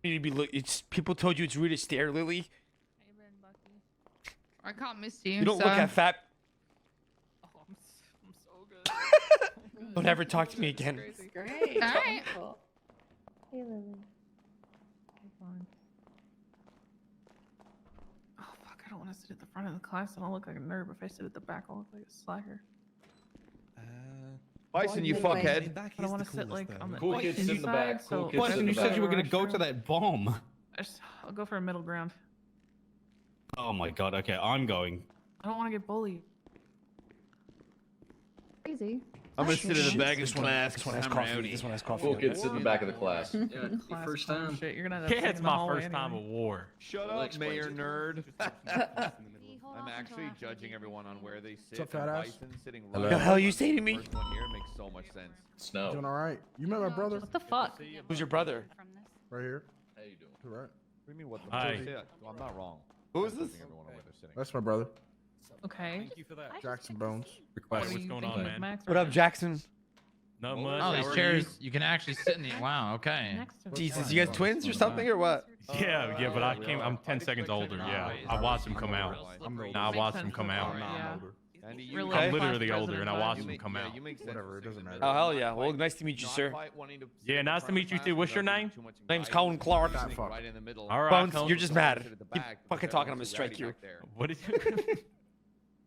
You be look. It's people told you it's rude to stare, Lily. Hey, Ben, Bucky. I can't miss you. You don't look at fat. Oh, I'm so good. Don't ever talk to me again. Great. All right. Hey, Lily. Fine. Oh fuck! I don't want to sit at the front of the class. I don't look like a nerd. If I sit at the back, I'll look like a slacker. Bison, you Why do you fuckhead. I don't want to sit like on the Cool kids sit in the back. inside, Cool so kids sit in You the said back. you were gonna go to that bomb. I'll go for a middle ground. Oh my god. Okay, I'm going. I don't want to get bullied. Crazy. I'm gonna sit in the back of class. This one has I'm coffee. rowdy. This one has coffee. Cool kids sit in the back of the class. Yeah, your Class first clown time. Shit, you're gonna end up Yeah, sitting it's in the my hallway first time anyway. of war. Shut Well, up, explains Mayor it. Nerd. I'm I'm actually judging everyone on where they sit. What's up, fat and ass? Bison sitting Hello? right The hell on you the say to me? first one here makes so much sense. Snow. Doing all right. You met my brother What the fuck? Who's your brother? right here. How you doing? To the right. What do you mean what the Hi. fuck? Well, I'm not wrong. Who is I'm this? judging everyone on where they're sitting. That's my brother, Okay. Thank you for that. Jackson Bones. What What's are you going thinking on, of man? Max What right up, now? Jackson? Not Oh, much. Oh, How these are chairs, you can actually sit in the. Wow, okay. Next to Jesus, it. you guys twins or something or what? you? Yeah, but I came. I'm 10 seconds older. Yeah, I watched him come out. I'm older. Nah, I watched him Makes come sense, out. yeah. I'm older. Andy, you Really? Okay. I'm Class literally older, president and I vibe. watched You him make- come yeah, out. you make sense Whatever, for it doesn't sitting in matter. the Oh, middle. hell yeah. Well, Not nice to meet you, sir. quite wanting to Yeah, sit in nice to front meet of you class too. What's your without name? too much Name's anxiety. Colin Clark. Sitting Fuck. right in the middle. All right, Bones, Colin. you're just Someone mad. sit at the Keep back fucking because talking, I'm everyone's gonna strike rowdy you. back there. What is it?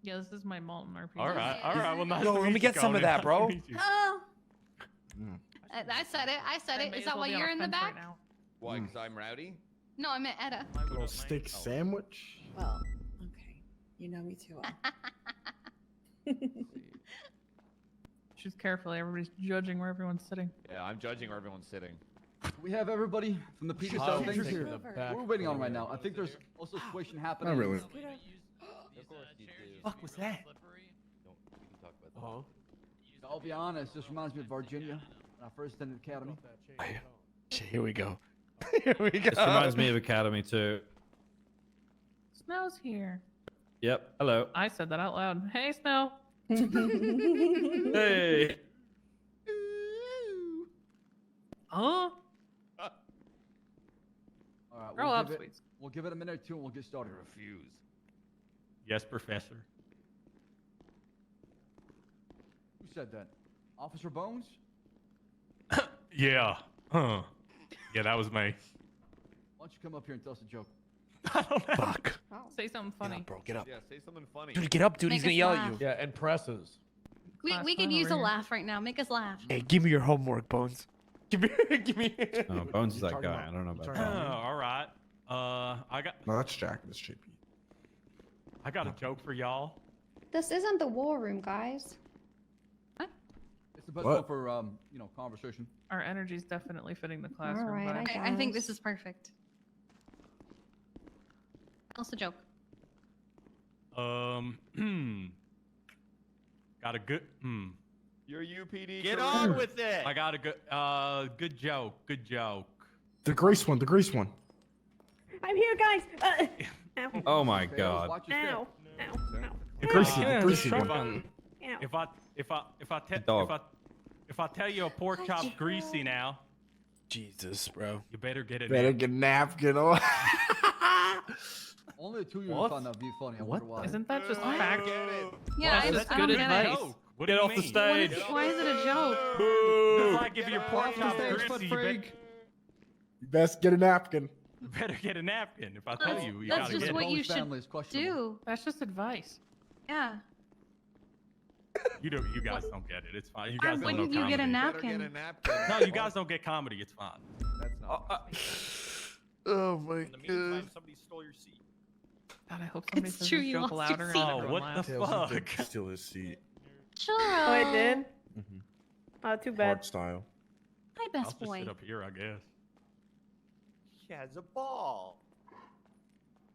Yeah, this is my Molten RPG. All right. Well, nice Yo, to let meet me you, get some of Conan. that, Nice bro. to meet you. Oh. Mm. I said it. I said I it. may Is as that well why be on you're a in the fence back? right now. Why? Because I'm rowdy? No, I meant Etta. Little steak sandwich. Well, okay. You know me too well. Choose carefully. Everybody's judging where everyone's sitting. Yeah, I'm judging where everyone's sitting. We have everybody from the previous Child things. teachers here. What we're waiting on right now. I think there's also a situation happening. Not really. Fuck was that? So I'll be honest, this reminds me of Virginia when I first attended academy. Shit, here we go. Here we go. This reminds me of Academy too. Snow's here. Yep. Hello. I said that out loud. Hey, Snow. Hey. Huh? All right, Grow up, sweets. we'll give it a minute or two and we'll get started. Refuse. Yes, Professor. Who said that? Officer Bones? Yeah. Huh. Yeah, that was me. Why don't you come up here and tell us a joke? I don't know. Fuck. Say something Get funny. up, bro. Get up. Yeah, say something funny. Dude, get up, dude. Make He's gonna us yell laugh. at you. Yeah, and presses. We Class could clown use a over here. laugh right now. Make us laugh. Hey, give me your homework, Bones. Give me. Give me. Oh, Bones is that Talking guy. about- I don't know about talking that. about- All right. I got No, that's Jack. That's JP. a joke for y'all. This isn't the war room, guys. It's the best What? one for, conversation. Our energy's definitely fitting the All classroom. right, vibe. I think this is perfect. Also joke. Got a good. You're UPD. Get career. on with it. I got a good joke. Good joke. The Grace one. The Grace one. I'm here, guys. Ow. Oh my Okay, god. watch your Ow. step. Ow. Ow. The Greasy. Yeah, The Greasy that's one. Ow. If I tell you a pork chop's greasy now, Jesus, bro. you better get it. Better get a napkin on. Only the two of you What? found that be funny. I What wonder why. Isn't that just I fact? get it. Yeah, That's I good don't get advice. it. What Get do you off the mean? stage. Why is it a joke? If I give you a pork chop Thanks, greasy, You best get a napkin. you better get a napkin. If I tell That's- you, you that's gotta just get what it. you Bones should family is questionable. Do. That's just advice. Yeah. You guys don't get it. It's fine. You guys Why don't know wouldn't you get a comedy. Better get a napkin? napkin. No, you guys don't get comedy. It's fine. That's not. Oh my In the meantime, somebody stole your seat. God, I hope somebody It's says true, this you joke lost your louder. and seat. Oh, everyone what laughs. the Tails did fuck? steal his seat. Churro. Oh, I did? Mm-hmm. Oh, too Hard bad. style. Hi, I'll best just boy. sit up here, I guess. He has a ball.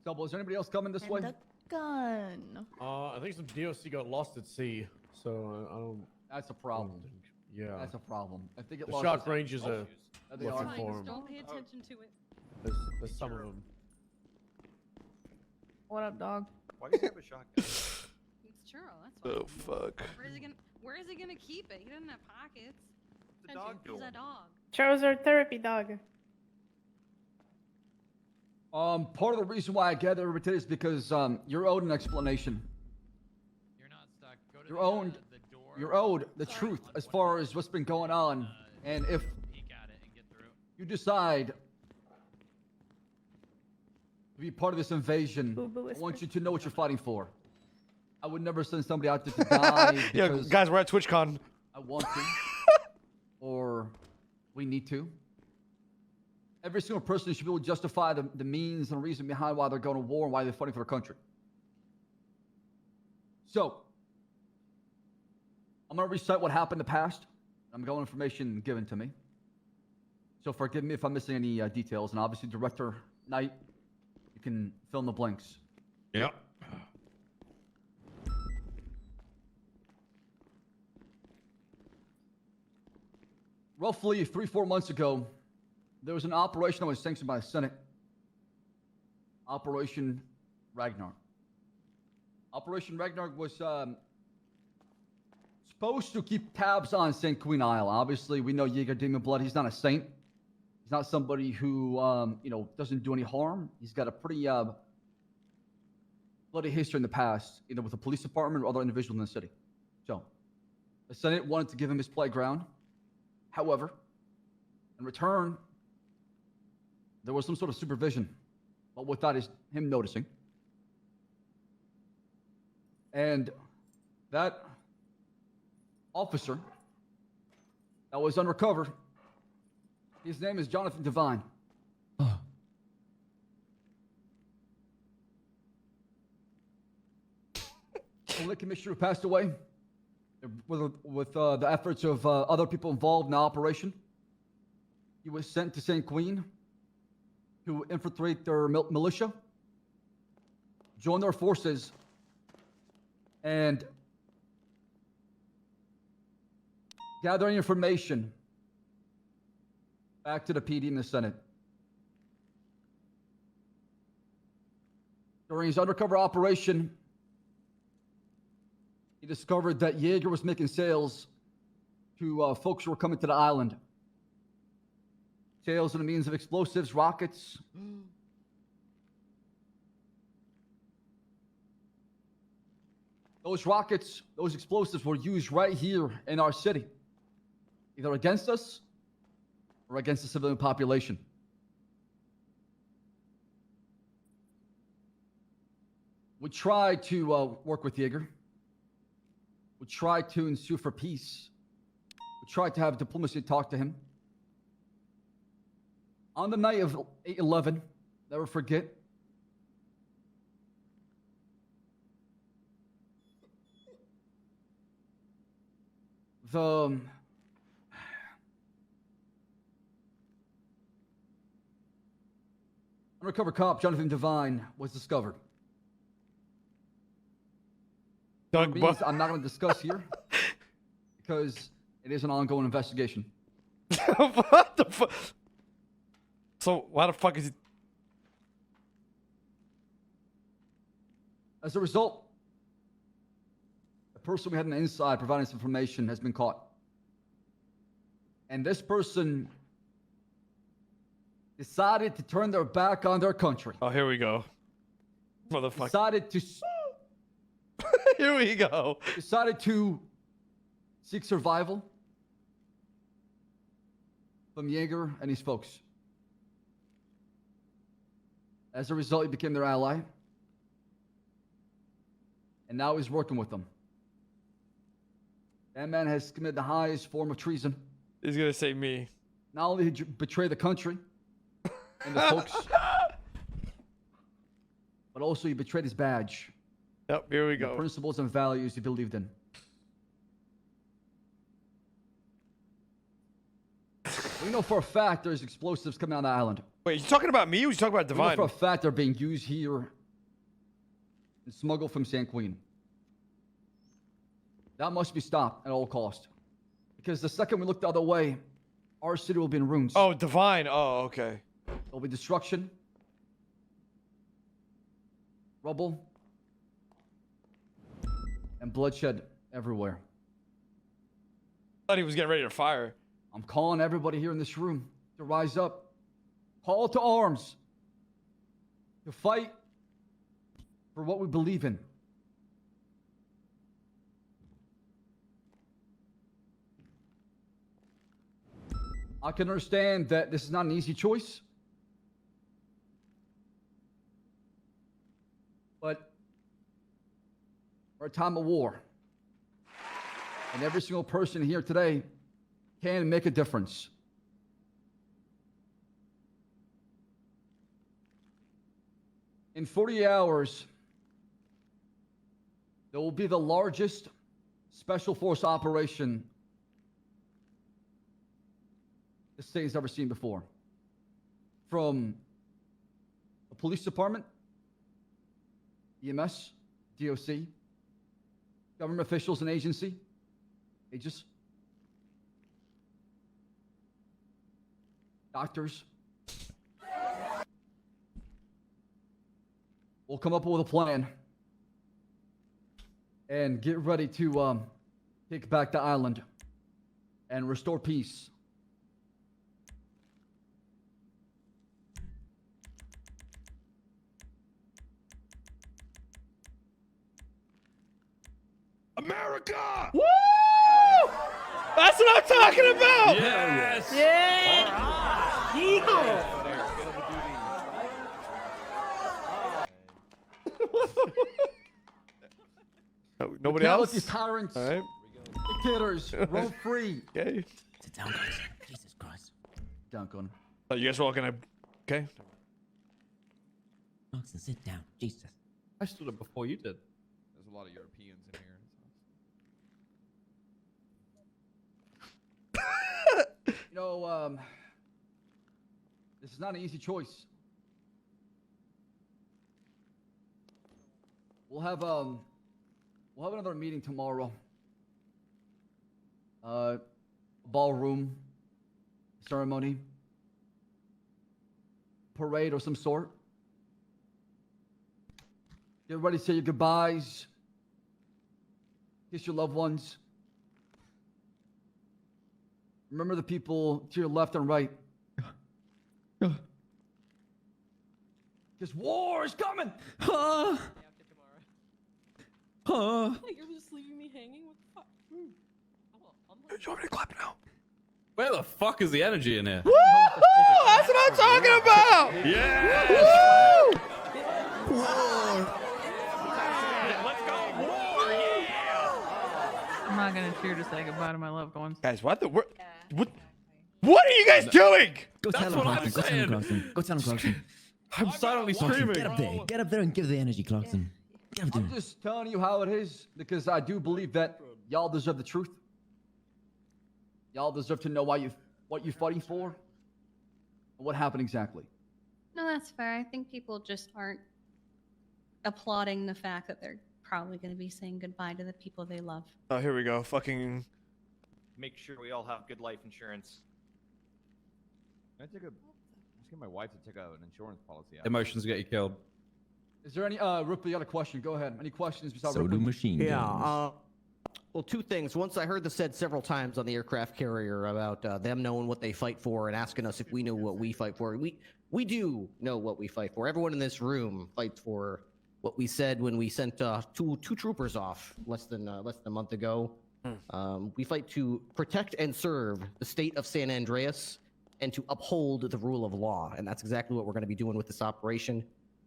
Double, is there anybody else coming this way? gun. I think some DOC got lost at sea, so I don't. That's a problem. Yeah. That's a problem. If they get The lost, shock range is a. they looking are. for 'em. Don't pay attention to it. There's some of them. What up, dog? Why do you have a shotgun? It's churro. That's why. Oh fuck. Where is he gonna keep it? He doesn't have pockets. The dog He's a dog. Charles, our therapy dog. Part of the reason why I gathered everybody today is because you're owed an explanation. You're not stuck. Go to You're owed. the door. You're owed the truth as far as what's been going on, and if Peek at it and get through. you decide to be part of this invasion, Boo boo I want whisper. you to know what you're fighting for. I would never send somebody out there to die Yeah, because guys, we're at TwitchCon. I want to, or we need to. Every single person should be able to justify the means and reason behind why they're going to war and why they're fighting for their country. So, I'm going to recite what happened in the past. I'm going information given to me. So forgive me if I'm missing any details. And obviously, Director Knight, you can fill in the blanks. Yep. Roughly 3-4 months ago, there was an operation that was sanctioned by the Senate. Operation Ragnarok. Operation Ragnarok was supposed to keep tabs on Sanguine Isle. Obviously, we know Jaeger Demon Blood. He's not a saint. He's not somebody who, doesn't do any harm. He's got a pretty bloody history in the past, either with the police department or other individuals in the city. So, the Senate wanted to give him his playground. However, in return, there was some sort of supervision, but without him noticing. And that officer that was undercover, his name is Jonathan Devine. The commissioner who passed away with the efforts of other people involved in the operation. He was sent to Sanguine to infiltrate their militia, join their forces, and gathering information back to the PD and the Senate. During his undercover operation, he discovered that Jaeger was making sales to folks who were coming to the island. Sales in the means of explosives, rockets. Those rockets, those explosives were used right here in our city, either against us or against the civilian population. We tried to work with Jaeger. We tried to ensue for peace. We tried to have diplomacy to talk to him. On the night of 8/11, never forget, the undercover cop, Jonathan Devine, was discovered. Doug, Means I'm not going to discuss here because it is an ongoing investigation. what the fuck? So why the fuck is he? As a result, the person we had on the inside providing this information has been caught. And this person decided to turn their back on their country. Oh, here we go, motherfucker. Decided to Here we go. decided to seek survival from Jaeger and his folks. As a result, he became their ally. And now he's working with them. That man has committed the highest form of treason. He's gonna say me. Not only did you betray the country and the folks, but also he betrayed his badge. Yep, here we The go. principles and values he believed in. We know for a fact there's explosives coming on the island. Wait, you talking about me or you talking about We know Divine? for a fact they're being used here and smuggled from Sanguine. That must be stopped at all cost. Because the second we look the other way, our city will be in ruins. Oh, Divine. Oh, okay. There'll be destruction, rubble, and bloodshed everywhere. Thought he was getting ready to fire. I'm calling everybody here in this room to rise up. Call to arms. to fight for what we believe in. I can understand that this is not an easy choice, but we're at a time of war, and every single person here today can make a difference. In 40 hours, there will be the largest special force operation the state has ever seen before. From the police department, EMS, DOC, government officials and agencies, doctors. We'll come up with a plan and get ready to take back the island and restore peace. America! Woo! That's what I'm talking about! Yes! Nobody Let else? these tyrants, All right. dictators, roam free. Okay. Sit down, guys. Jesus Christ. Down, Conan. Oh, you guys are all gonna. Okay. Clarkson, sit down. Jesus. I stood up before you did. There's a lot of Europeans in here. You know, this is not an easy choice. We'll have another meeting tomorrow. Ballroom ceremony, parade of some sort. Get ready to say your goodbyes. Kiss your loved ones. Remember the people to your left and right. Because war is coming. You're just leaving me hanging? What the fuck? Do you want me to clap now? Where the fuck is the energy in here? Woo! That's what I'm talking about! Yes! Woo! Let's go war! Yeah! I'm not gonna cheer to say goodbye to my loved ones. Guys, what the what? What are you guys doing? Go tell him, what I'm Clarkson. Go tell him, saying. Clarkson. Go tell him, Clarkson. I'm silently Clarkson, screaming. get up there. Get up there and give the energy, Clarkson. Get up there. I'm just telling you how it is because I do believe that y'all deserve the truth. Y'all deserve to know what you're fighting for and what happened exactly. No, that's fair. I think people just aren't applauding the fact that they're probably going to be saying goodbye to the people they love. Oh, here we go. Fucking. Make sure we all have good life insurance. Let's get my wife to take out an insurance policy out. Emotions get you killed. Is there any Ripley, you got a question? Go ahead. Any questions besides So do Ripley? machine guns. Well, two things. Once I heard this said several times on the aircraft carrier about them knowing what they fight for and asking us if we know what we fight for. We do know what we fight for. Everyone in this room fights for what we said when we sent two troopers off less than a month ago. We fight to protect and serve the state of San Andreas and to uphold the rule of law, and that's exactly what we're going to be doing with this operation.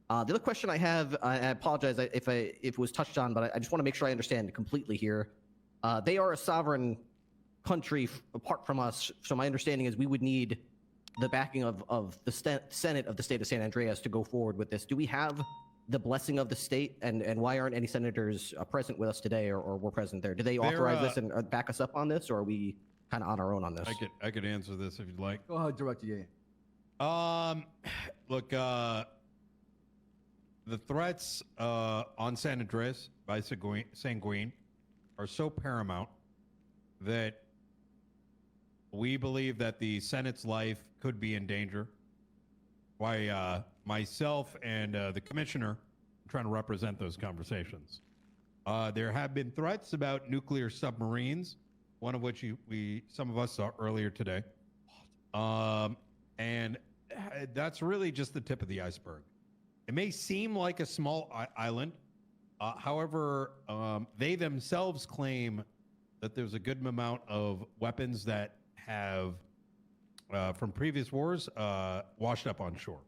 The other question I have, I apologize if it was touched on, but I just want to make sure I understand completely here. They are a sovereign country apart from us, so my understanding is we would need the backing of the Senate of the state of San Andreas to go forward with this. Do we have the blessing of the state, and why aren't any senators present with us today or were present there? Do they authorize this and back us up on this, or are we kind of on our own on this? I could answer this if you'd like. Go ahead, Director. Yeah. Look, the threats on San Andreas by Sanguine are so paramount that we believe that the Senate's life could be in danger. Why, myself and the commissioner are trying to represent those conversations. There have been threats about nuclear submarines, one of which some of us saw earlier today. And that's really just the tip of the iceberg. It may seem like a small island. However, they themselves claim that there's a good amount of weapons that have, from previous wars, washed up on shore.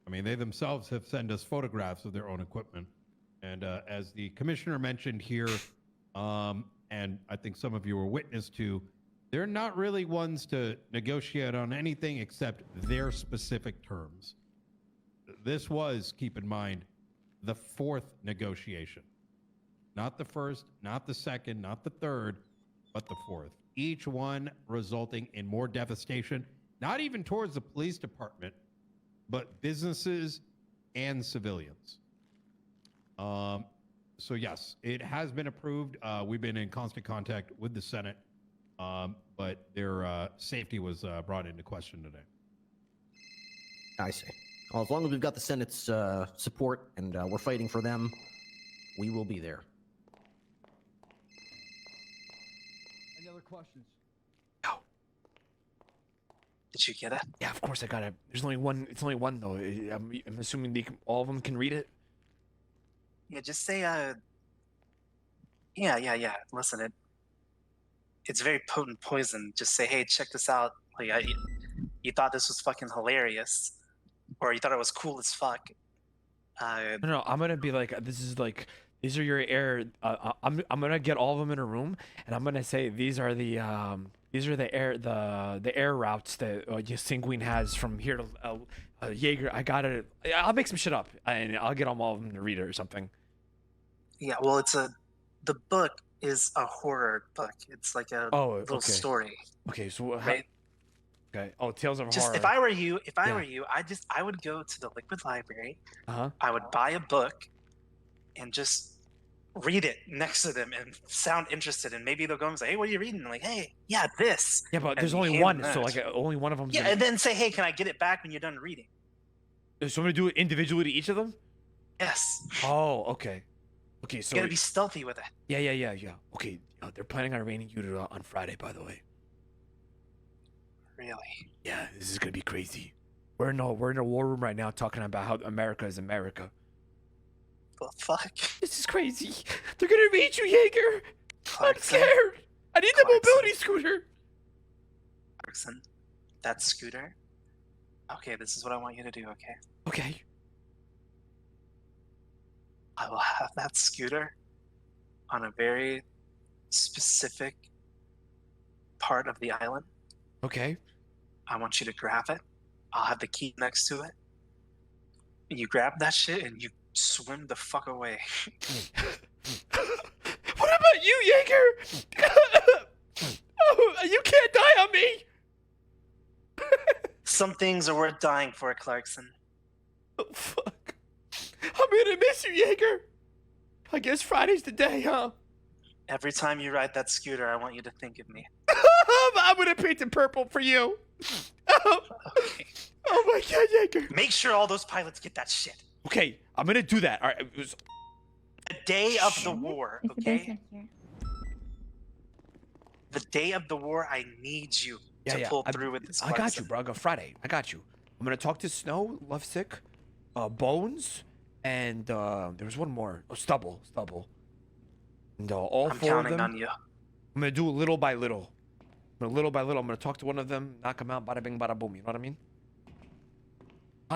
I mean, they themselves have sent us photographs of their own equipment. And as the commissioner mentioned here, and I think some of you were witness to, they're not really ones to negotiate on anything except their specific terms. This was, keep in mind, the 4th negotiation. Not the 1st, not the 2nd, not the 3rd, but the 4th. Each one resulting in more devastation, not even towards the police department, but businesses and civilians. So yes, it has been approved. We've been in constant contact with the Senate, but their safety was brought into question today. I see. Well, as long as we've got the Senate's support and we're fighting for them, we will be there. Any other questions? Did you get it? Yeah, of course I got it. There's only one. It's only one though. I'm assuming all of them can read it. Yeah, just say yeah. Listen, it's very potent poison. Just say, hey, check this out. Like, you thought this was fucking hilarious, or you thought it was cool as fuck. No, I'm gonna be like, this is like, these are your air. I'm gonna get all of them in a room, and I'm gonna say these are the air routes that Sanguine has from here to Jaeger. I got it. I'll make some shit up, and I'll get all of them to read it or something. Yeah, well, the book is a horror book. It's like a little story. Okay, so right? Okay. Oh, Tales of Just Horror. if I were you, I would go to the Liquid Library. I would buy a book, and just read it next to them and sound interested, and maybe they'll go and say, hey, what are you reading? I'm like, hey, yeah, this. Yeah, but there's And only hand one, them so that. like only one of them. Yeah, and then say, hey, can I get it back when you're done reading? So I'm gonna do it individually to each of them. Yes. Oh, okay. Okay, so You gotta be stealthy with it. Yeah. Okay, they're planning on arraigning you on Friday, by the way. Really? Yeah, this is gonna be crazy. We're in a war room right now talking about how America is America. Well, fuck. This is crazy. They're gonna arraign you, Jaeger. I'm scared. I need the mobility scooter. Clarkson, that scooter. Okay, this is what I want you to do. Okay. Okay. I will have that scooter on a very specific part of the island. Okay. I want you to grab it. I'll have the key next to it. You grab that shit and you swim the fuck away. What about you, Jaeger? Oh, you can't die on me. Some things are worth dying for, Clarkson. Oh, fuck. I'm gonna miss you, Jaeger. I guess Friday's the day, huh? Every time you ride that scooter, I want you to think of me. I'm gonna paint it purple for you. Okay. Oh my god, Jaeger. Make sure all those pilots get that shit. Okay, I'm gonna do that. All right. The day of the war, okay? The day of the war, I need you to pull through with this. I got you, bro. I got Friday. I got you. I'm gonna talk to Snow, Lovesick, Bones, and there was one more. Oh, Stubble. And all I'm four of counting them. on you. I'm gonna do it little by little. Little by little, I'm gonna talk to one of them, knock him out, bada bing, bada boom. You know what I mean?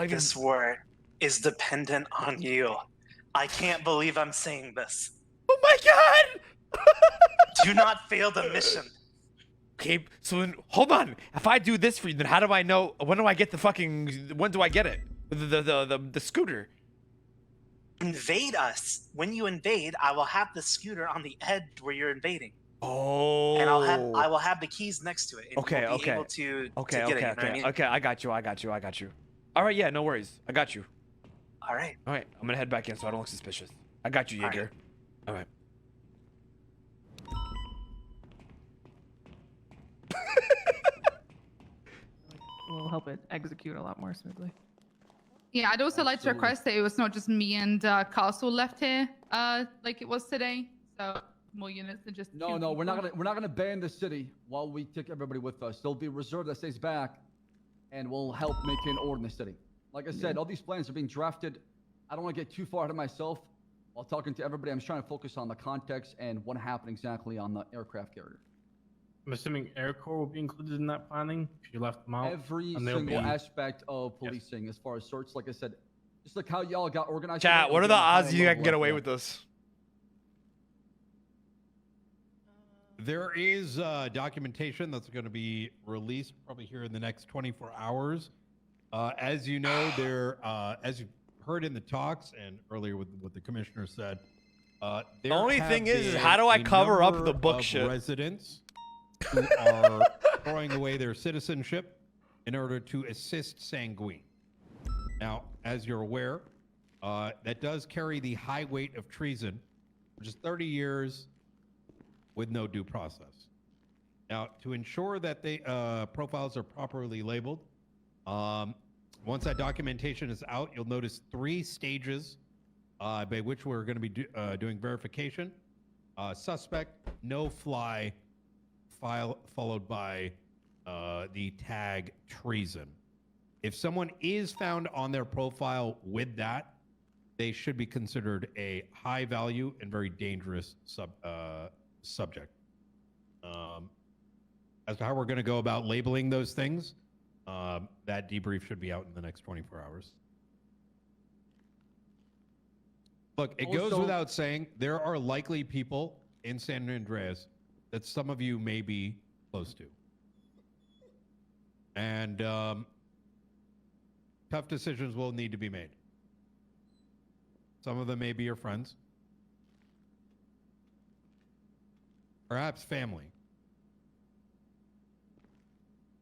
This war is dependent on you. I can't believe I'm saying this. Oh my god! Do not fail the mission. Okay, so then hold on. If I do this for you, then how do I know? When do I get the fucking? When do I get it? The scooter. Invade us. When you invade, I will have the scooter on the edge where you're invading. Oh. And I will have the keys next to it. And Okay, you'll be okay. able to Okay, get okay, it, you know what I okay, mean? okay. I got you. All right, yeah, no worries. I got you. All right. All right, I'm gonna head back in so I don't look suspicious. I got you, Jaeger. All right. Will help it execute a lot more smoothly. Yeah, I'd also like to request that it was not just me and Castle left here, like it was today. So more units than just. No, we're not gonna ban the city while we take everybody with us. There'll be a reserve that stays back, and we'll help maintain order in the city. Like I said, all these plans are being drafted I don't want to get too far ahead of myself while talking to everybody. I'm trying to focus on the context and what happened exactly on the aircraft carrier. I'm assuming Air Corps will be included in that planning if you left them out. Every and they'll single be- aspect of policing, as far as search, like I said, just like how y'all got organized. Chat, what are the odds you can can get away with this? There is documentation that's going to be released probably here in the next 24 hours. As you know, as you heard in the talks and earlier with what the commissioner said, the only thing is how do I cover up the book shit? Residents who are throwing away their citizenship in order to assist Sanguine. Now, as you're aware, that does carry the high weight of treason, which is 30 years with no due process. Now, to ensure that the profiles are properly labeled, once that documentation is out, you'll notice 3 stages by which we're going to be doing verification. Suspect, no fly, file followed by the tag treason. If someone is found on their profile with that, they should be considered a high value and very dangerous subject. As to how we're going to go about labeling those things, that debrief should be out in the next 24 hours. Look, it goes Also- without saying, there are likely people in San Andreas that some of you may be close to. And tough decisions will need to be made. Some of them may be your friends. Perhaps family.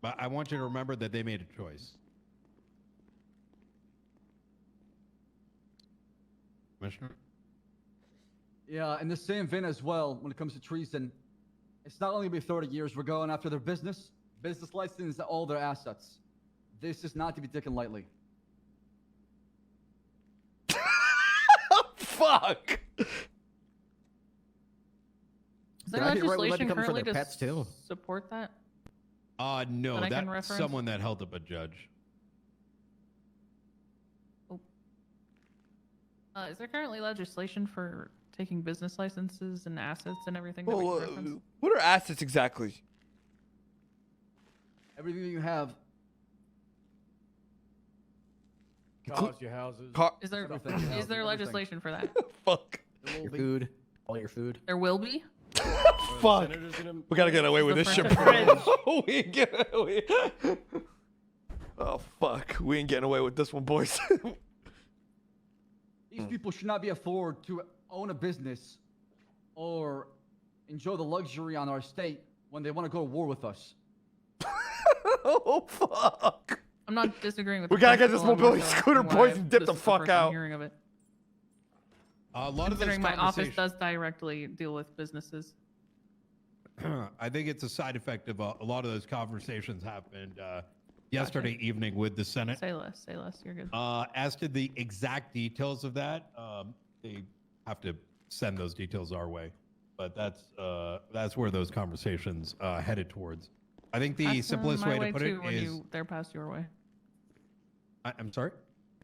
But I want you to remember that they made a choice. Commissioner? Yeah, in the same vein as well, when it comes to treason, it's not only be 30 years, we're going after their business license, and all their assets. This is not to be taken lightly. Fuck! Is there Did I hear right, we let legislation it come for currently their to pets, too? support that? No, That I can that's reference? someone that held up a judge. Is there currently legislation for taking business licenses and assets and everything that we Well, can reference? what are assets exactly? Everything you have. Cars, your houses. Is there Everything, is there everything. legislation for that? Fuck. Your food, all your food. There will be. Fuck. We gotta get away with this shit, bro. We ain't getting away. Oh, fuck. We ain't getting away with this one, boys. These people should not be afforded to own a business or enjoy the luxury on our estate when they want to go to war with us. Oh, fuck. I'm not disagreeing with. We the gotta get this principle, I'm mobility also scooter, asking why boys, and dip this the is fuck first I'm out. Hearing of it. A lot of those Considering my office conversations- does directly deal with businesses. I think it's a side effect of a lot of those conversations happened yesterday evening with the Senate. Say less. Say less. You're good. As to the exact details of that, they have to send those details our way. But that's where those conversations headed towards. I think the Pass them simplest my way to put too it when is. they're passed your way. I'm sorry?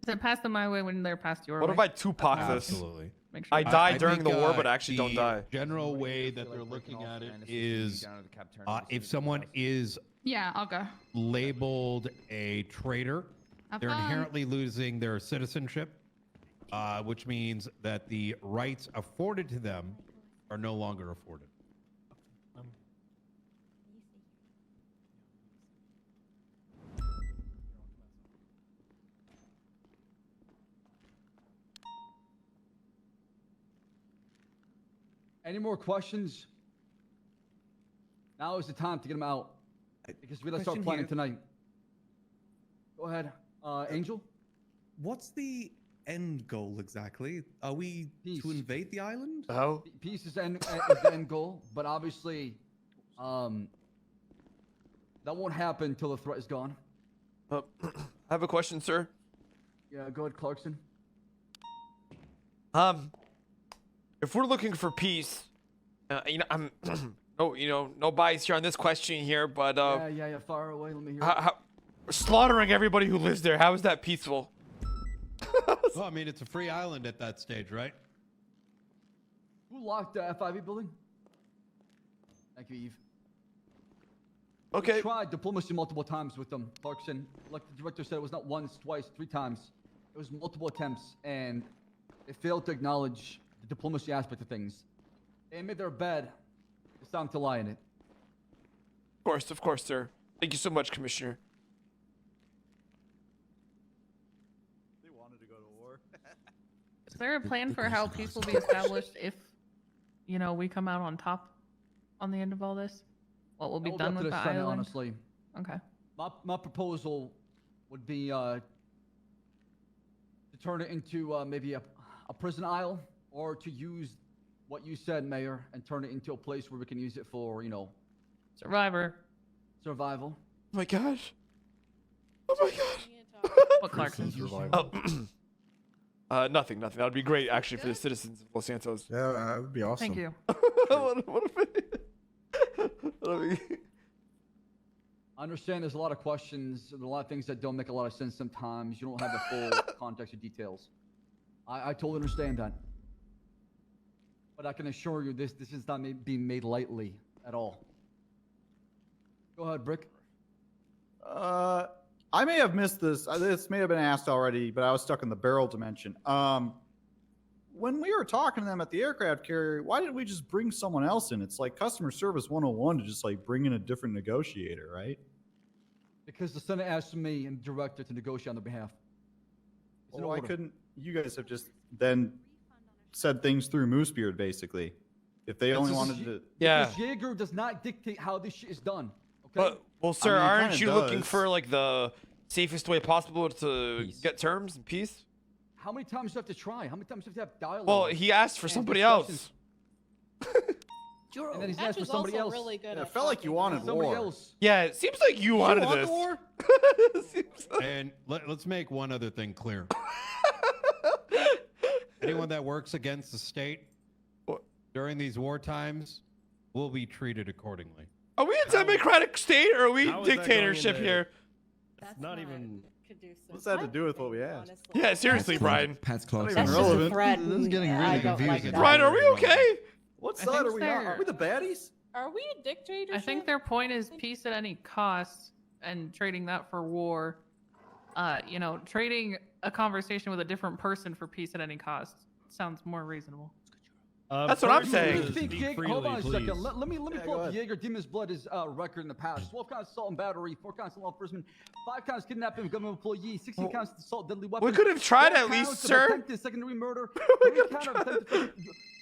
I said pass them my way when they're passed your What way. if I Tupac That's this? Absolutely. Make sure I you- died during the think, war, but I actually don't the die. General way that they're looking at it is if someone is Yeah, I'll go. labeled a traitor, Have they're fun. inherently losing their citizenship, which means that the rights afforded to them are no longer afforded. Any more questions? Now is the time to get them out. Because we gotta start Question planning here. tonight. Go ahead. Angel? What's the end goal exactly? Are we Peace. to invade the island? Oh. Peace is the end goal, but obviously, that won't happen until the threat is gone. I have a question, sir. Yeah, go ahead, Clarkson. If we're looking for peace, I'm no bias here on this question here, but Yeah, far away. Let me hear. how, slaughtering everybody who lives there, how is that peaceful? Well, I mean, it's a free island at that stage, right? Who locked the FIV building? Thank you, Eve. Okay. We tried diplomacy multiple times with them, Clarkson. Like the director said, it was not once, twice, 3 times. It was multiple attempts, and they failed to acknowledge the diplomacy aspect of things. They made their bed. It's time to lie in it. Of course, sir. Thank you so much, Commissioner. They wanted to go to war. Is there a plan for how peace will be established if, we come out on top on the end of all this? What will be done with the Senate, island? honestly. Okay. My proposal would be to turn it into maybe a prison isle, or to use what you said, Mayor, and turn it into a place where we can use it for, Survivor. survival. Oh my gosh. Oh my gosh. What Clarkson? Nothing. That would be great, actually, for the citizens of Los Santos. Yeah, that would be awesome. Thank you. I understand there's a lot of questions, and a lot of things that don't make a lot of sense sometimes. You don't have the full context or details. I totally understand that. But I can assure you this is not being made lightly at all. Go ahead, Brick. I may have missed this. This may have been asked already, but I was stuck in the barrel dimension. When we were talking to them at the aircraft carrier, why didn't we just bring someone else in? It's like customer service 101 to just like bring in a different negotiator, right? Because the Senate asked me and the director to negotiate on their behalf. It's an Well, why order. couldn't you guys have just then said things through Moosebeard, basically? If they only wanted to... Because Jaeger does not dictate how this shit is done. Okay? But, well, sir, I mean, he aren't kinda you looking does. for, like, the safest way possible to get terms and peace? How many times do you have to try? How many times do you have to have dialogue? Well, he asked for and somebody discussions? else. And then he's Ash asked for was somebody also else. really good Yeah, at it felt like you wanted Somebody war. else. Yeah, it seems like you wanted want this. war? And let's make one other thing clear. Anyone that works against the state during these war times will be treated accordingly. Are we a democratic state or are we how is that going dictatorship into- here? That's not even- What's that to do with what we asked? Yeah, seriously, Brian. Pat's Not Clarkson. even That's just a relevant. threat. This is getting and really I don't like confusing. that. Brian, are we okay? What I side think are we on? they're- Are we the baddies? Are we a dictatorship? I think their point is peace at any cost, and trading that for war. Trading a conversation with a different person for peace at any cost sounds more reasonable. That's what I'm Clarkson, saying. please Think speak Jaeger, freely, hold on a second. please. Let me Yeah, pull go up ahead. Jaeger Demon's Blood's record in the past. 12 counts assault and battery, 4 counts of law enforcement, 5 counts kidnapping of government employee, 16 counts of assault, deadly weapon. We could have tried 4 at least, counts of sir. attempted secondary murder. 3 counts of attempted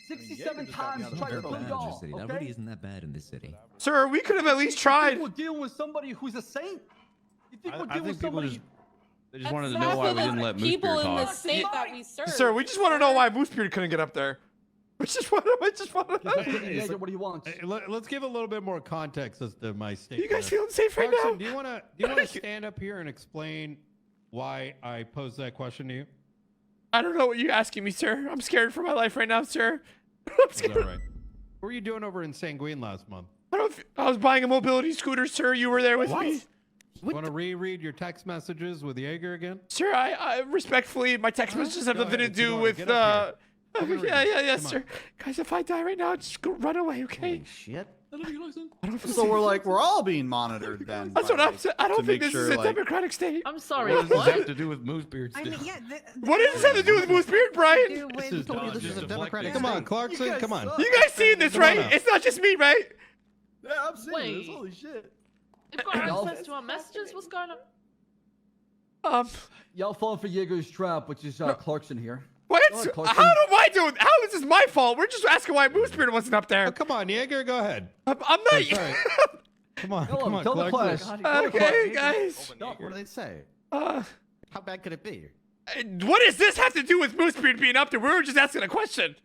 67 just got me times out of tried to the kill barrel. Bad in y'all. this city. That Okay? really isn't that bad in this city. Sir, we could have at least tried. You think we're dealing with somebody who's a saint? You think we're I dealing with think people somebody? just they just That's wanted to half know why of we the didn't let people Moosebeard in the talk. state that we serve. Sir, we just want to know why Moosebeard couldn't get up there. We just want to. Jaeger, what do you want? Hey, let's give a little bit more context as to my statement. You guys feeling safe right Clarkson, now? do you want to stand up here and explain why I posed that question to you? I don't know what you're asking me, sir. I'm scared for my life right now, sir. I'm Is scared. that right? What were you doing over in Sanguine last month? I was buying a mobility scooter, sir. You were there with me. Want to reread your text messages with Jaeger again? Sir, I respectfully, my text messages have Go nothing to ahead, do Sonora, with, get up here. Come and read yeah, it. Come sir. on. Guys, if I die right now, just go run away, okay? Holy shit. I don't feel So safe. we're like, we're all being monitored then. That's by, what I'm like, saying. I don't to think make this is sure, a like- democratic state. I'm sorry. What does this have What? to do with Moosebeard still? What does this have to do with Moosebeard, Brian? This is told you done. this is Just a democratic deflecting. Come on, Clarkson, come on. You guys seen this, Come on right? up. It's not just me, right? Yeah, I'm seeing this. Wait. Holy shit. They've got access to our messages. What's going on? Y'all falling for Jaeger's trap, which is Clarkson here. What? Go ahead, How Clarkson. do I do it? How is this my fault? We're just asking why Moosebeard wasn't up there. Oh, come on, Jaeger, go ahead. I'm Oh, not. sorry. Come on, Tell come him, on, tell the Clarkson. class. Okay, guys. What do they say? Uh, How bad could it be? what does this have to do with Moosebeard being up there? We were just asking a question.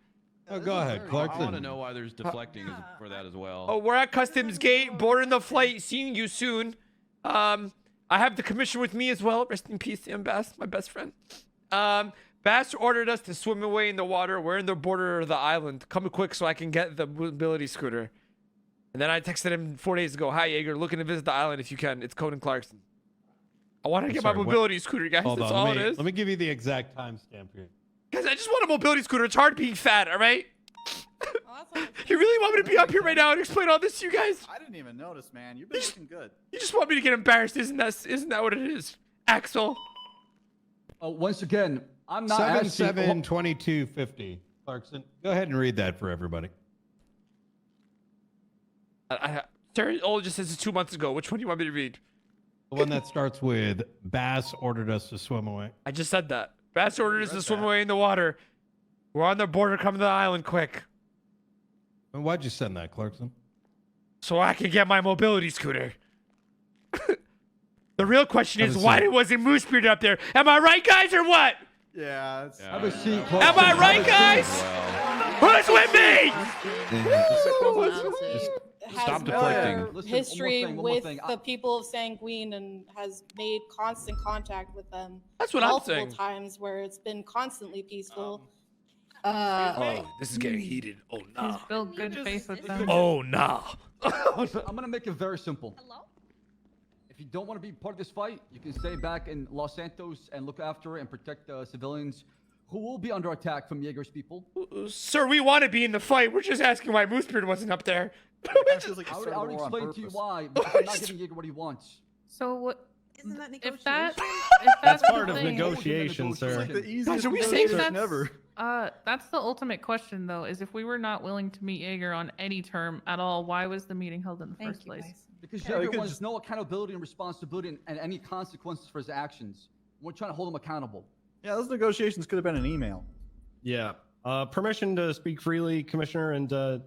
Oh, go ahead, I Clarkson. want to know why there's deflecting for that as well. Oh, we're at Customs Gate, boarding the flight, seeing you soon. I have the commissioner with me as well. Rest in peace, Sam Bass, my best friend. Bass ordered us to swim away in the water. We're in the border of the island. Come quick so I can get the mobility scooter. And then I texted him 4 days ago. Hi, Jaeger. Looking to visit the island if you can. It's Conan Clarkson. I want to get my mobility scooter, guys. Hold That's on, all let it me, is. let me give you the exact timestamp here. Guys, I just want a mobility scooter. It's hard being fat, all right? You really want me to be up here right now and explain all this to you guys? I didn't even notice, man. You've been looking good. You just want me to get embarrassed, isn't that what it is? Axel. Once again, I'm not asking. 7/7/2250. Clarkson, go ahead and read that for everybody. Sarah just says it's 2 months ago. Which one do you want me to read? The one that starts with Bass ordered us to swim away. I just said that. Bass ordered us to swim away in the water. We're on the border. Come to the island quick. And why'd you send that, Clarkson? So I can get my mobility scooter. The real question is, why wasn't Moosebeard up there? Am I right, guys, or what? Yeah. Have a seat, Am I right, guys? Who's with me? Stop deflecting. History one more with thing. the people of Sanguine and has made constant contact with them. That's what I'm multiple saying. times where it's been constantly peaceful. Oh, this is getting heated. Oh, no. He's built good faith with them. Oh, no. I'm gonna make it very simple. Hello? If you don't want to be part of this fight, you can stay back in Los Santos and look after and protect civilians who will be under attack from Jaeger's people. Sir, we want to be in the fight. We're just asking why Moosebeard wasn't up there. I already explained to you why, because I'm not giving Jaeger what he wants. So what? Isn't that If that's That's the part of thing- negotiation, sir. Guys, are we safe? That's the ultimate question, though, is if we were not willing to meet Jaeger on any term at all, why was the meeting held in the first place? Because Jaeger wants no accountability and responsibility and any consequences for his actions. We're trying to hold him accountable. Yeah, those negotiations could have been an email. Yeah. Permission to speak freely, Commissioner and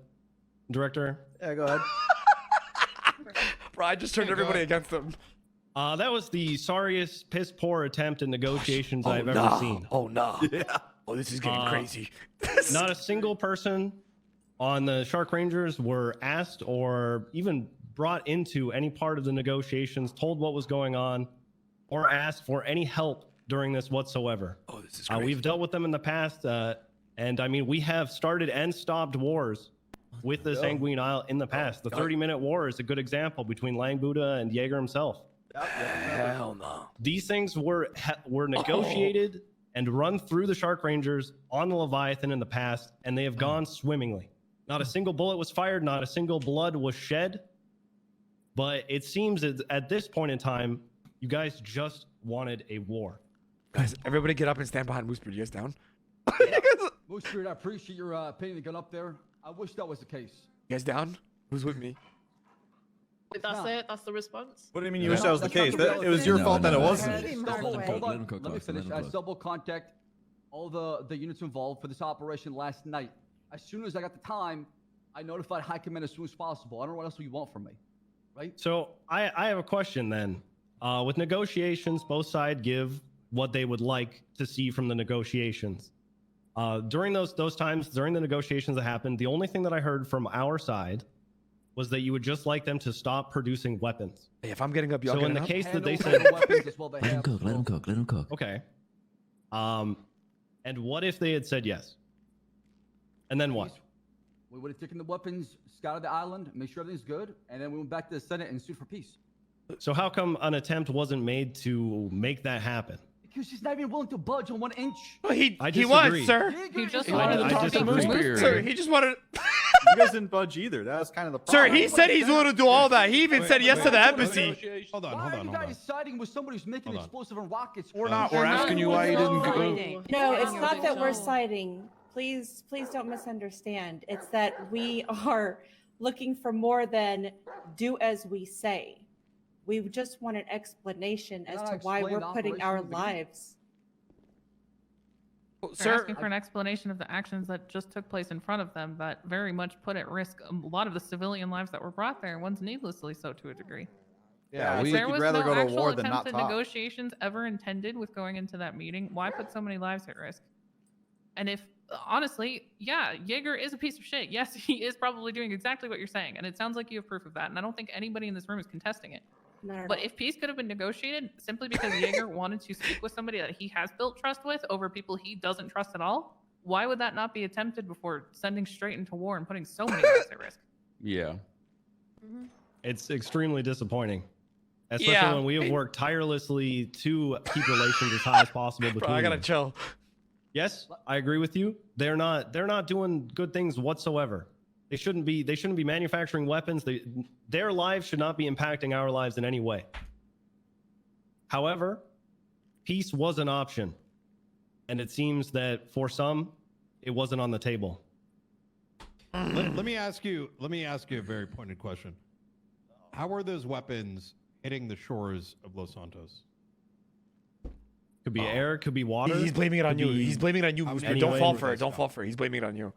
Director. Yeah, go ahead. Bro, I just turned everybody against them. That was the sorriest, piss poor attempt at negotiations I've ever seen. Oh, no. Yeah. Oh, this is getting crazy. Not a single person on the Shark Rangers were asked or even brought into any part of the negotiations, told what was going on, or asked for any help during this whatsoever. Oh, this is crazy. We've dealt with them in the past, and I mean, we have started and stopped wars with the Sanguine Isle in the past. The 30-minute war is a good example between Lang Buddha and Jaeger himself. Hell no. These things were negotiated and run through the Shark Rangers on the Leviathan in the past, and they have gone swimmingly. Not a single bullet was fired, not a single blood was shed. But it seems at this point in time, you guys just wanted a war. Guys, everybody get up and stand behind Moosebeard. You guys down? Moosebeard, I appreciate your putting the gun up there. I wish that was the case. You guys down? Who's with me? That's it? That's the response? What do you mean you wish that was the case? It was your fault that it wasn't. Hold on. Let me finish. I double contact all the units involved for this operation last night. As soon as I got the time, I notified High Command as soon as possible. I don't know what else you want from me, right? So I have a question then. With negotiations, both sides give what they would like to see from the negotiations. During those times, during the negotiations that happened, the only thing that I heard from our side was that you would just like them to stop producing weapons. Hey, if I'm getting up, y'all so in the up? case that they Let said, him cook, let him cook, let him cook. okay. And what if they had said yes? And then what? We would have taken the weapons, scouted the island, made sure everything's good, and then we went back to the Senate and sued for peace. So how come an attempt wasn't made to make that happen? Because he's not even willing to budge on 1 inch. Well, he I was, disagree. sir. He just I wanted to talk to disagree. Moosebeard. Sir, he just wanted. You guys didn't budge either. That was kind of the Sir, problem. he said he's willing to do all that. He even said yes to the embassy. Hold on, Why hold are on, you hold on. guys siding with somebody who's making explosive and rockets? We're not. We're asking you why you didn't go. No, it's not that we're siding. Please don't misunderstand. It's that we are looking for more than do as we say. We just want an explanation as to why we're putting our lives. They're asking for an explanation of the actions that just took place in front of them that very much put at risk a lot of the civilian lives that were brought there, one's needlessly so to a degree. Yeah, If there was rather no go to actual war than not attempt at talk. negotiations ever intended with going into that meeting, why put so many lives at risk? And if, honestly, yeah, Jaeger is a piece of shit. Yes, he is probably doing exactly what you're saying, and it sounds like you have proof of that, and I don't think anybody in this room is contesting it. But if peace could have been negotiated simply because Jaeger wanted to speak with somebody that he has built trust with over people he doesn't trust at all, why would that not be attempted before sending straight into war and putting so many lives at risk? Yeah. It's extremely disappointing. Especially when we have worked tirelessly to keep relations as high as possible between Bro, I gotta them. chill. Yes, I agree with you. They're not doing good things whatsoever. They shouldn't be manufacturing weapons. Their lives should not be impacting our lives in any way. However, peace was an option, and it seems that for some, it wasn't on the table. Let me ask you a very pointed question. How are those weapons hitting the shores of Los Santos? Could be air, could be water. He's blaming it on you. He's blaming it on you. Don't fall for it. Don't Stop. fall for it. He's blaming it on you.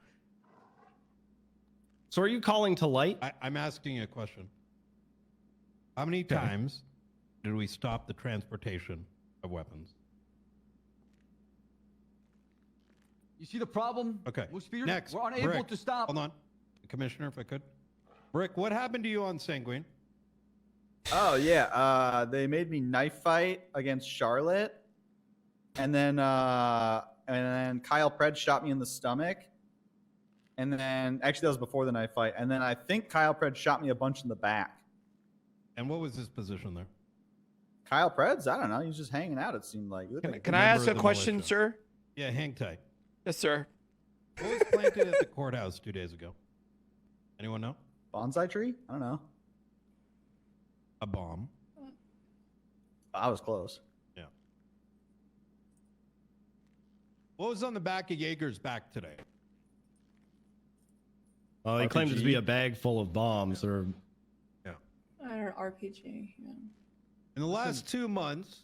So are you calling to light? I'm asking you a question. How many times did we stop the transportation of weapons? You see the problem? Okay. Spear? Next, We're unable Brick. to stop. Hold on. Commissioner, if I could. Brick, what happened to you on Sanguine? Oh yeah, they made me knife fight against Charlotte, and then Kyle Pred shot me in the stomach, and then actually that was before the knife fight, and then I think Kyle Pred shot me a bunch in the back. And what was his position there? Kyle Pred's? I don't know. He was just hanging out. It seemed like. Can I ask a question, sir? Yeah, hang tight. Yes, sir. What was planted at the courthouse 2 days ago? Anyone know? Bonsai tree? I don't know. A bomb. I was close. Yeah. What was on the back of Jaeger's back today? He claimed it to be a bag full of bombs or. Yeah. Or RPG. Yeah. In the last 2 months,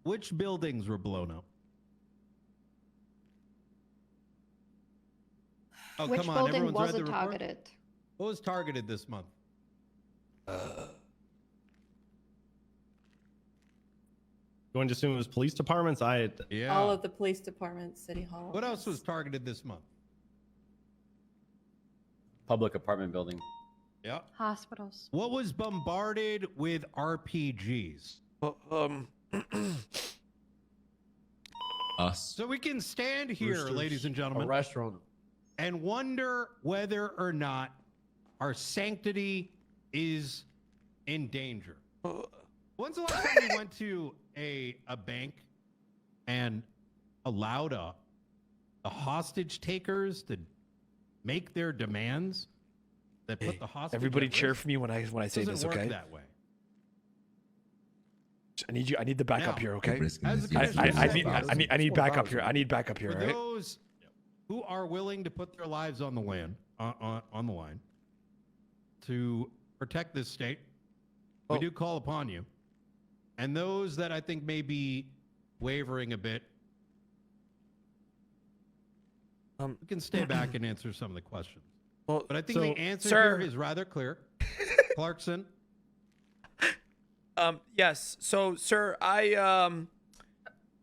which buildings were blown up? Oh, Which come on. building Everyone's read wasn't the report? targeted? What was targeted this month? Going to assume it was police departments? Yeah. All of the police departments, city hall. What else was targeted this month? Public apartment building. Yeah. Hospitals. What was bombarded with RPGs? Us. So we can stand here, Roosters, ladies and gentlemen, a restaurant, and wonder whether or not our sanctity is in danger. When's the last time we went to a bank and allowed the hostage takers to make their demands that put the hostage? Everybody at cheer risk? for me when I say Doesn't this, work okay? that way. I need the backup Now, here, okay? as the I need backup here. I need backup here, For all right? those who are willing to put their lives on the line, on the line, to protect this state, we do call upon you. And those that I think may be wavering a bit, we can stay back and answer some of the questions. Well, but I think so, the answer sir- here is rather clear. Clarkson. Yes. So, sir, That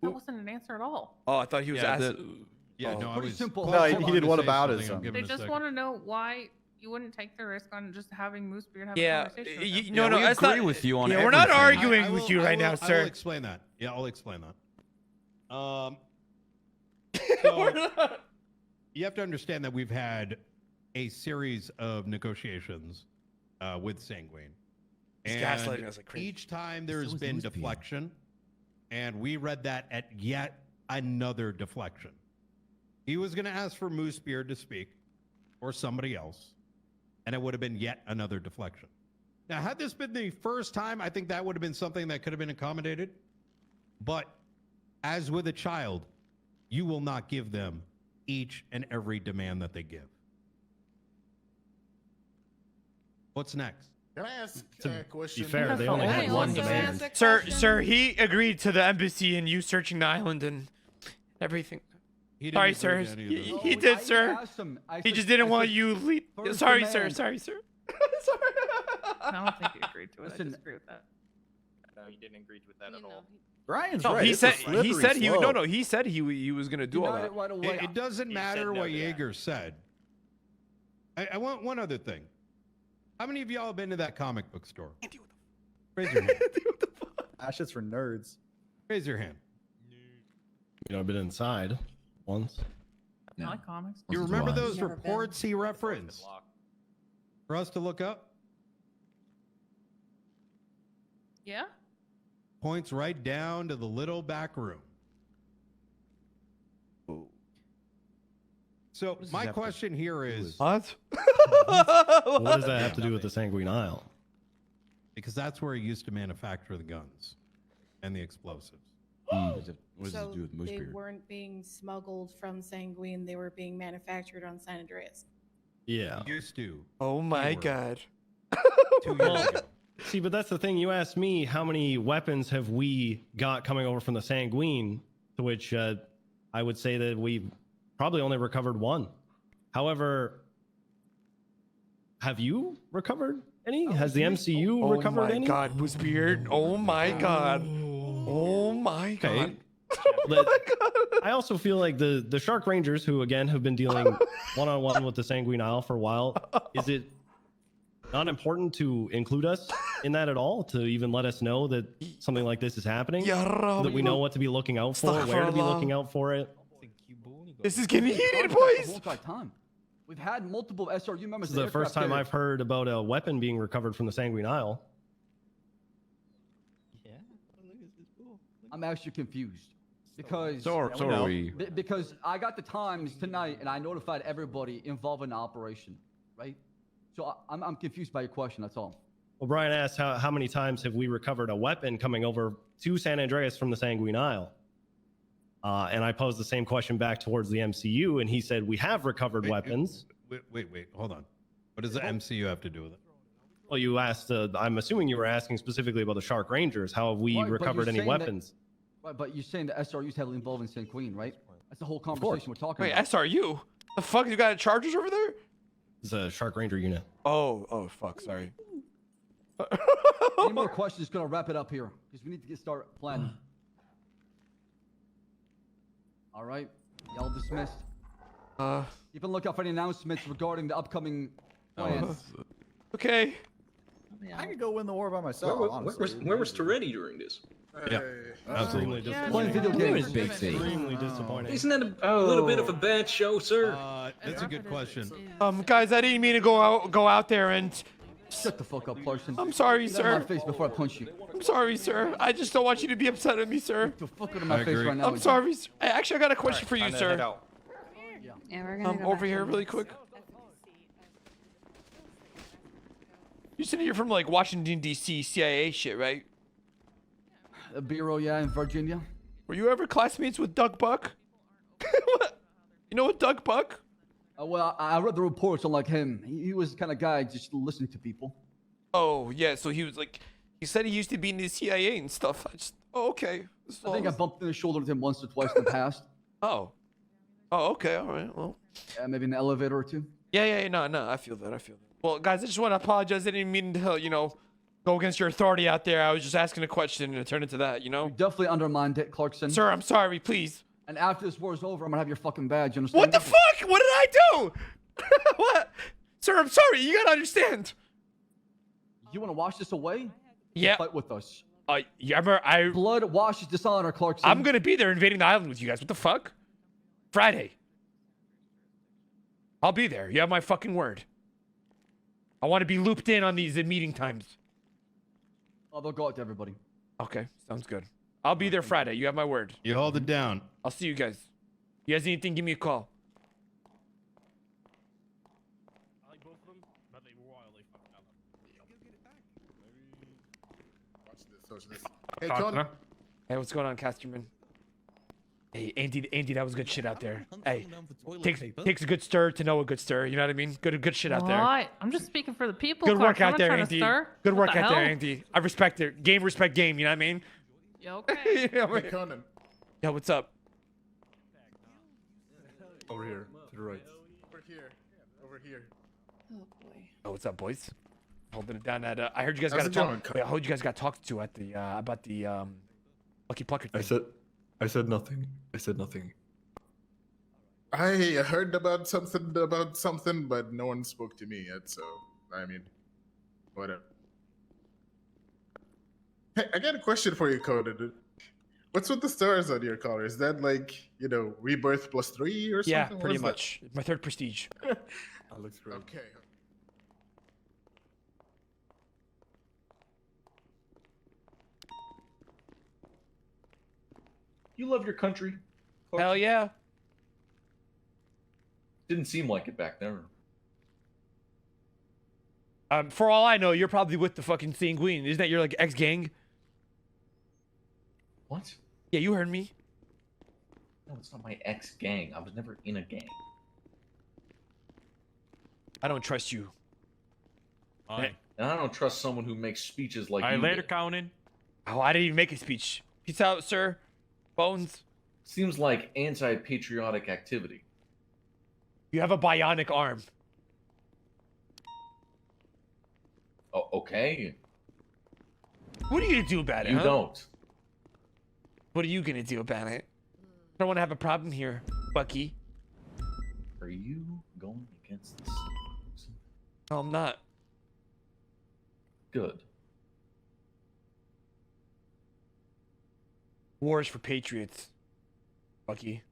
wasn't an answer at all. Oh, I thought he was asking. No, I was simple. No, he did what about it? They just want to know why you wouldn't take the risk on just having Moosebeard have a Yeah. conversation with them. No, we that's agree not, with you on we're not everything. arguing with you right now, I sir. will explain that. Yeah, I'll explain that. So you have to understand that we've had a series of negotiations with Sanguine. He's And gaslighting us like crazy. each time there's was been Moosebeard. deflection, and we read that at yet another deflection. He was going to ask for Moosebeard to speak, or somebody else, and it would have been yet another deflection. Now, had this been the first time, I think that would have been something that could have been accommodated. But as with a child, you will not give them each and every demand that they give. What's next? Can I ask To a question? be fair, they only had one demand. Sir, he agreed to the embassy and you searching the island and everything. He Sorry, didn't sir. agree to any of those. He did, sir. He just didn't want you lead. First Sorry, sir. demand. Sorry, sir. I don't think he agreed to it. I Listen, disagree with that. No, he didn't agree with that at all. Brian's No, right. he It's a said slippery he slope. no he said he was gonna do all Denied that. it right away. It doesn't matter what Jaeger said. I want one other thing. How many of y'all have been to that comic book store? Raise your hand. That shit's for nerds. Raise your hand. You know, I've been inside once. I like comics. You Once or remember twice. those Never been. reports he referenced for us to look up? Yeah. Points right down to the little back room. So does my this have to question here is, What? What does that have to do with the Sanguine Isle? because that's where he used to manufacture the guns and the explosives. What does this So do with they Moosebeard? weren't being smuggled from Sanguine; they were being manufactured on San Andreas. Yeah. Used to. Oh my Keyword. god. 2 years ago. See, but that's the thing. You asked me how many weapons have we got coming over from the Sanguine, to which I would say that we've probably only recovered one. However, have you recovered any? Has the MCU recovered any? Oh my god, Moosebeard. Oh my god. Oh my god. Okay. But I also feel like the Shark Rangers, who again have been dealing one-on-one with the Sanguine Isle for a while, is it not important to include us in that at all? To even let us know that something like this is happening? So that we know what to be looking out for, where to be looking out for it? This is getting heated, The boys. whole entire time. We've had multiple SRU members. This is the first time I've heard about a weapon being recovered from the Sanguine Isle. I'm actually confused because So are we. Because I got the times tonight and I notified everybody involved in the operation, right? So I'm confused by your question. That's all. Well, Brian asked how many times have we recovered a weapon coming over to San Andreas from the Sanguine Isle? And I posed the same question back towards the MCU, and he said we have recovered weapons. Wait, hold on. What does the MCU have to do with it? Well, you asked, I'm assuming you were asking specifically about the Shark Rangers. How have we Right, but recovered you're any saying that- weapons? Right, but you're saying the SRU is heavily involved in Sanguine, right? That's the whole conversation we're talking Wait, about. SRU? The fuck? You got chargers over there? It's a Shark Ranger unit. Oh, fuck. Sorry. Any more questions? Gonna wrap it up here because we need to start planning. All right, y'all dismissed. Keep a lookout for any announcements regarding the upcoming plans. Okay. I could go win the war by myself. honestly. Where was Toretti during this? Yeah, absolutely. Playing video games. Extremely disappointing. Isn't that a little bit of a bad show, sir? That's a good question. Guys, I didn't mean to go out there and. Shut the fuck up, Clarkson. I'm sorry, Get out of sir. my face before I punch you. I'm sorry, sir. I just don't want you to be upset at me, sir. Get the fuck out of my I face agree. right now. I'm sorry. Sir. Actually, I got a question for you, Time to sir. head out. Yeah, we're gonna go Over back here, to really this. quick. You said you're from like Washington D.C. CIA shit, right? A bureau, yeah, in Virginia. Were you ever classmates with Doug Buck? What? You know what Doug Buck? Well, I read the reports on like him. He was the kind of guy just listening to people. Oh yeah, so he was like, he said he used to be in the CIA and stuff. Okay. I think I bumped in the shoulder with him once or twice in the past. Oh, okay, all right. Well, Yeah, maybe in the elevator or two. yeah, no, I feel that. Well, guys, I just want to apologize. I didn't mean to, go against your authority out there. I was just asking a question and it turned into that, You definitely undermined it, Clarkson. Sir, I'm sorry, please. And after this war is over, I'm gonna have your fucking badge. You understand? What the fuck? What did I do? What? Sir, I'm sorry. You gotta understand. You want to wash this away? Yeah. Fight with us. Yeah, I Blood washes dishonor, Clarkson. I'm gonna be there invading the island with you guys. What the fuck? Friday. I'll be there. You have my fucking word. I want to be looped in on these meeting times. Oh, they'll go out to everybody. Okay, sounds good. I'll be there Friday. You have my word. You hold it down. I'll see you guys. You guys need anything, give me a call. I like both of them, but they royally fucked up. Hey, Conan. Hey, what's going on, Casterman? Hey, Andy, that was good shit out there. Hey, takes a good stir to know a good stir. You know what I mean? Good shit out there. What? I'm just speaking for the people. Good work Clark. I'm out not there, trying to Andy. stir. Good What work the out there, hell? Andy. I respect it. Game, respect game. You know what I mean? You okay? Yeah, Hey, Conan. Yo, what's up? Over here, to the right. Over here. Over here. Oh boy. Oh, what's up, boys? Holding it down at. I heard you guys How's got it to going? talk. Wait, I heard you guys got talked to at the about the Lucky Plucker thing. I said nothing. I heard about something, but no one spoke to me yet. So I mean, whatever. Hey, I got a question for you, Conan. What's with the stars on your collar? Is that like, rebirth +3 or something? Yeah, What pretty is that? much. My third prestige. That looks great. Okay. You love your country. Hell yeah. Didn't seem like it back there. For all I know, you're probably with the fucking Sanguine. Isn't that your like ex-gang? What? Yeah, you heard me. No, it's not my ex-gang. I was never in a gang. I don't trust you. And I don't trust someone who makes speeches like All right, you later, did. Conan. Oh, I didn't even make a speech. Peace out, sir. Bones. Seems like anti-patriotic activity. You have a bionic arm. Oh, okay. What are you gonna do about it? You huh? don't. What are you gonna do about it? I don't want to have a problem here, Bucky. Are you going against this? No, I'm not. Good. Wars for patriots, Bucky.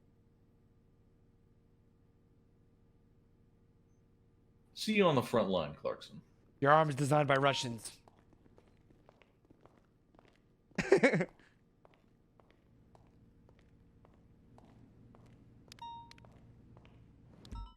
See you on the front line, Clarkson. Your arm is designed by Russians.